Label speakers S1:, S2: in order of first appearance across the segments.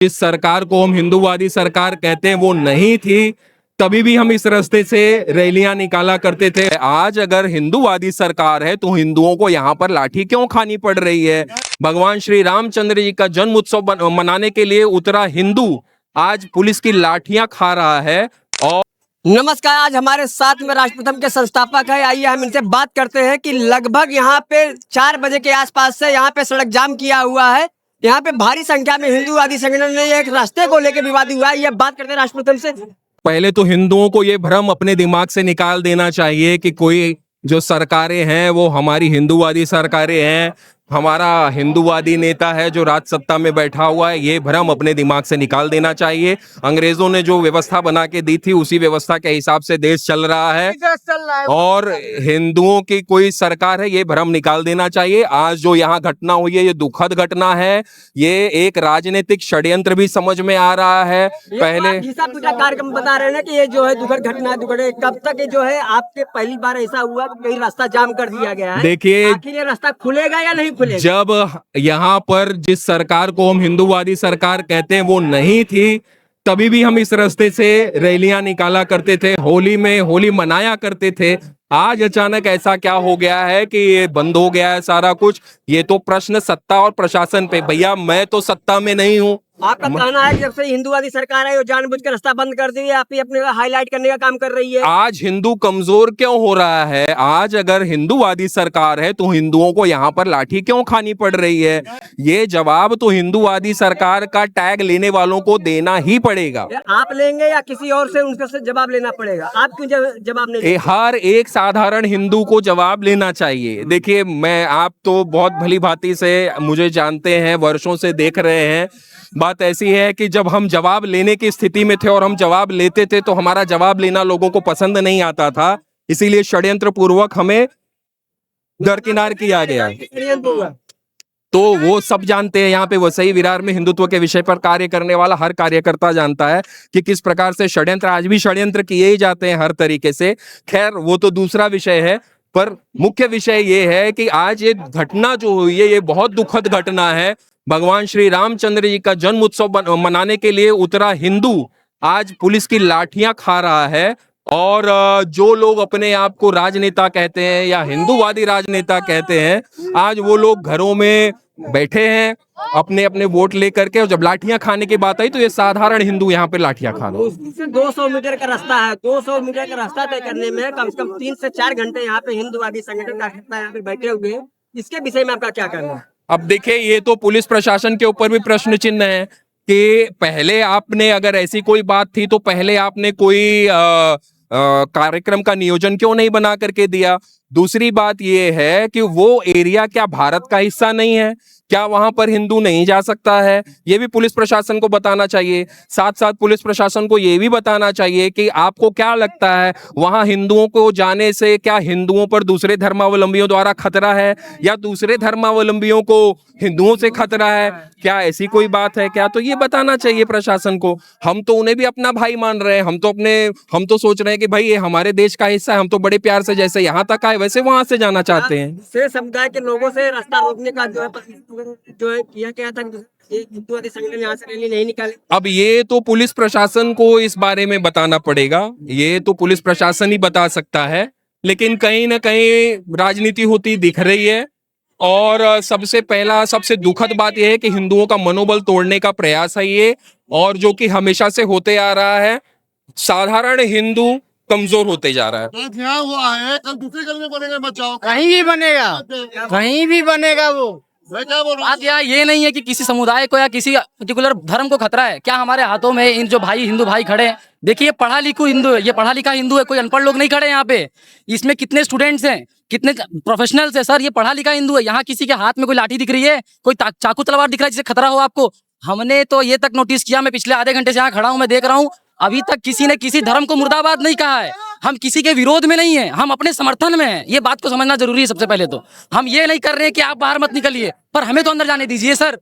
S1: जिस सरकार को हम हिंदूवादी सरकार कहते हैं वो नहीं थी, तभी भी हम इस रास्ते से रैलियां निकाला करते थे। आज अगर हिंदूवादी सरकार है तो हिंदुओं को यहाँ पर लाठी क्यों खानी पड़ रही है? भगवान श्री रामचंद्र जी का जन्म उत्सव मनाने के लिए उतरा हिंदू आज पुलिस की लाठियां खा रहा है। और
S2: नमस्कार, आज हमारे साथ में राष्ट्रप्रथम के संस्थापक है। आइए हम इनसे बात करते हैं कि लगभग यहाँ पे 4 बजे के आसपास से यहाँ पे सड़क जाम किया हुआ है। यहाँ पे भारी संख्या में हिंदूवादी संगठन ने एक रास्ते को लेकर विवाद हुआ है। ये बात करते हैं राष्ट्रप्रथम से।
S1: पहले तो हिंदुओं को ये भ्रम अपने दिमाग से निकाल देना चाहिए कि कोई जो सरकारें हैं वो हमारी हिंदूवादी सरकारें हैं, हमारा हिंदूवादी नेता है जो राज सत्ता में बैठा हुआ है। ये भ्रम अपने दिमाग से निकाल देना चाहिए। अंग्रेजों ने जो व्यवस्था बना के दी थी उसी व्यवस्था के हिसाब से देश चल रहा है और हिंदुओं की कोई सरकार है, ये भ्रम निकाल देना चाहिए। आज जो यहाँ घटना हुई है ये दुखद घटना है। ये एक राजनीतिक षड्यंत्र भी समझ में आ रहा है। पहले
S2: कार्यक्रम बता रहे हैं कि ये जो है दुखद घटना है। कब तक ये जो है आपके पहली बार ऐसा हुआ कि कहीं रास्ता जाम कर दिया गया है?
S1: देखिए,
S2: आखिर ये रास्ता खुलेगा या नहीं?
S1: जब यहाँ पर जिस सरकार को हम हिंदूवादी सरकार कहते हैं वो नहीं थी, तभी भी हम इस रास्ते से रैलियां निकाला करते थे, होली में होली मनाया करते थे। आज अचानक ऐसा क्या हो गया है कि ये बंद हो गया है सारा कुछ? ये तो प्रश्न सत्ता और प्रशासन पे। भैया, मैं तो सत्ता में नहीं हूँ।
S2: आपका कहना है कि जब से हिंदूवादी सरकार है वो जानबूझकर रास्ता बंद कर दी है, आप ही अपने हाईलाइट करने का काम कर रही है।
S1: आज हिंदू कमजोर क्यों हो रहा है? आज अगर हिंदूवादी सरकार है तो हिंदुओं को यहाँ पर लाठी क्यों खानी पड़ रही है? ये जवाब तो हिंदूवादी सरकार का टैग लेने वालों को देना ही पड़ेगा।
S2: आप लेंगे या किसी और से उनसे जवाब लेना पड़ेगा? आप क्यों जवाब नहीं?
S1: हर एक साधारण हिंदू को जवाब लेना चाहिए। देखिए, मैं आप तो बहुत भली भांति से मुझे जानते हैं, वर्षों से देख रहे हैं। बात ऐसी है कि जब हम जवाब लेने की स्थिति में थे और हम जवाब लेते थे तो हमारा जवाब लेना लोगों को पसंद नहीं आता था, इसीलिए षड्यंत्र पूर्वक हमें दरकिनार किया गया। तो वो सब जानते हैं। यहाँ पे वसई विरार में हिंदुत्व के विषय पर कार्य करने वाला हर कार्यकर्ता जानता है कि किस प्रकार से षड्यंत्र, आज भी षड्यंत्र किए ही जाते हैं हर तरीके से। खैर, वो तो दूसरा विषय है, पर मुख्य विषय ये है कि आज ये घटना जो हुई है ये बहुत दुखद घटना है। भगवान श्री रामचंद्र जी का जन्म उत्सव मनाने के लिए उतरा हिंदू आज पुलिस की लाठियां खा रहा है। और जो लोग अपने आप को राजनेता कहते हैं या हिंदूवादी राजनेता कहते हैं, आज वो लोग घरों में बैठे हैं अपने अपने वोट लेकर के, और जब लाठियां खाने की बात आई तो ये साधारण हिंदू यहाँ पे लाठियां खा रहे हैं।
S2: 200 मीटर का रास्ता है। 200 मीटर का रास्ता तय करने में कम से कम 3 से 4 घंटे यहाँ पे हिंदूवादी संगठन कार्यकर्ता यहाँ पे बैठे हुए हैं। इसके विषय में आपका क्या कहना है?
S1: अब देखिए, ये तो पुलिस प्रशासन के ऊपर भी प्रश्न चिन्ह है कि पहले आपने, अगर ऐसी कोई बात थी तो पहले आपने कोई कार्यक्रम का नियोजन क्यों नहीं बना करके दिया? दूसरी बात ये है कि वो एरिया क्या भारत का हिस्सा नहीं है? क्या वहां पर हिंदू नहीं जा सकता है? ये भी पुलिस प्रशासन को बताना चाहिए। साथ साथ पुलिस प्रशासन को ये भी बताना चाहिए कि आपको क्या लगता है, वहां हिंदुओं को जाने से क्या हिंदुओं पर दूसरे धर्मावलंबियों द्वारा खतरा है या दूसरे धर्मावलंबियों को हिंदुओं से खतरा है? क्या ऐसी कोई बात है क्या? तो ये बताना चाहिए प्रशासन को। हम तो उन्हें भी अपना भाई मान रहे हैं। हम तो सोच रहे हैं कि भाई ये हमारे देश का हिस्सा है। हम तो बड़े प्यार से जैसे यहाँ तक आए वैसे वहां से जाना चाहते हैं।
S2: से समुदाय के लोगों से रास्ता रोकने का जो है किया गया था, हिंदूवादी संगठन यहाँ से रैली नहीं निकाले।
S1: अब ये तो पुलिस प्रशासन को इस बारे में बताना पड़ेगा। ये तो पुलिस प्रशासन ही बता सकता है, लेकिन कहीं ना कहीं राजनीति होती दिख रही है। और सबसे पहला, सबसे दुखद बात यह है कि हिंदुओं का मनोबल तोड़ने का प्रयास है ये, और जो कि हमेशा से होते आ रहा है। साधारण हिंदू कमजोर होते जा रहा है।
S3: यहाँ हुआ है, कल दूसरी गली में बनेगा, बचाओ।
S4: कहीं भी बनेगा, कहीं भी बनेगा। वो
S3: मैं क्या बोल रहा
S4: बात यहाँ ये नहीं है कि किसी समुदाय को या किसी पर्टिकुलर धर्म को खतरा है। क्या हमारे हाथों में इन जो भाई हिंदू भाई खड़े हैं, देखिए पढ़ा लिखा हिंदू है, ये पढ़ा लिखा हिंदू है, कोई अनपढ़ लोग नहीं खड़े यहाँ पे। इसमें कितने स्टूडेंट्स हैं, कितने प्रोफेशनल्स हैं सर, ये पढ़ा लिखा हिंदू है। यहाँ किसी के हाथ में कोई लाठी दिख रही है, कोई चाकू तलवार दिख रहा है जिससे खतरा हो आपको? हमने तो ये तक नोटिस किया, मैं पिछले आधे घंटे से यहाँ खड़ा हूँ, मैं देख रहा हूँ, अभी तक किसी ने किसी धर्म को मुर्दाबाद नहीं कहा है। हम किसी के विरोध में नहीं है, हम अपने समर्थन में हैं। ये बात को समझना जरूरी है। सबसे पहले तो हम ये नहीं कर रहे हैं कि आप बाहर मत निकलिए, पर हमें तो अंदर जाने दीजिए सर।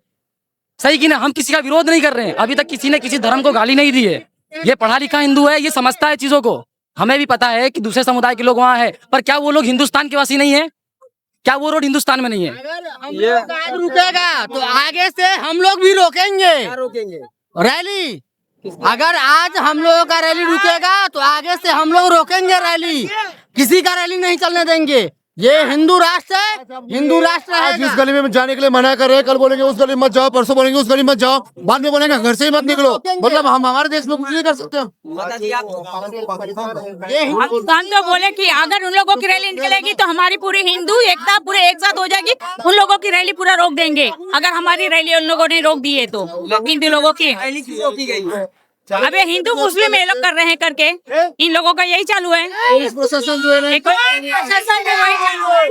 S4: सही कि ना? हम किसी का विरोध नहीं कर रहे हैं। अभी तक किसी ने किसी धर्म को गाली नहीं दी है। ये पढ़ा लिखा हिंदू है, ये समझता है चीजों को। हमें भी पता है कि दूसरे समुदाय के लोग वहाँ है, पर क्या वो लोग हिंदुस्तान के वासी नहीं है? क्या वो रोड हिंदुस्तान में नहीं है? अगर हम लोग रुकेगा तो आगे से हम लोग भी रोकेंगे।
S2: क्या रोकेंगे?
S5: रैली अगर आज हम लोगों का रैली रुकेगा तो आगे से हम लोग रोकेंगे रैली, किसी का रैली नहीं चलने देंगे। ये हिंदू राष्ट्र है, हिंदू राष्ट्र
S3: आज
S5: है।
S3: जिस गली में जाने के लिए मना कर रहे हैं, कल बोलेंगे उस गली में मत जाओ, परसों बोलेंगे उस गली में मत जाओ, बाद में बोलेंगे घर से ही मत निकलो। मतलब हम हमारे देश में कुछ नहीं कर सकते।
S5: ये
S6: हम तो बोले कि अगर उन लोगों की रैली निकलेगी तो हमारी पूरी हिंदू एकता पूरे एक साथ हो जाएगी। उन लोगों की रैली पूरा रोक देंगे अगर हमारी रैली उन लोगों ने रोक दी है तो। हिंदू लोगों की अब ये हिंदू मुस्लिम ये लोग कर रहे हैं करके इन लोगों का यही चालू है।
S5: प्रशासन जो है ना
S6: प्रशासन का वही चालू है।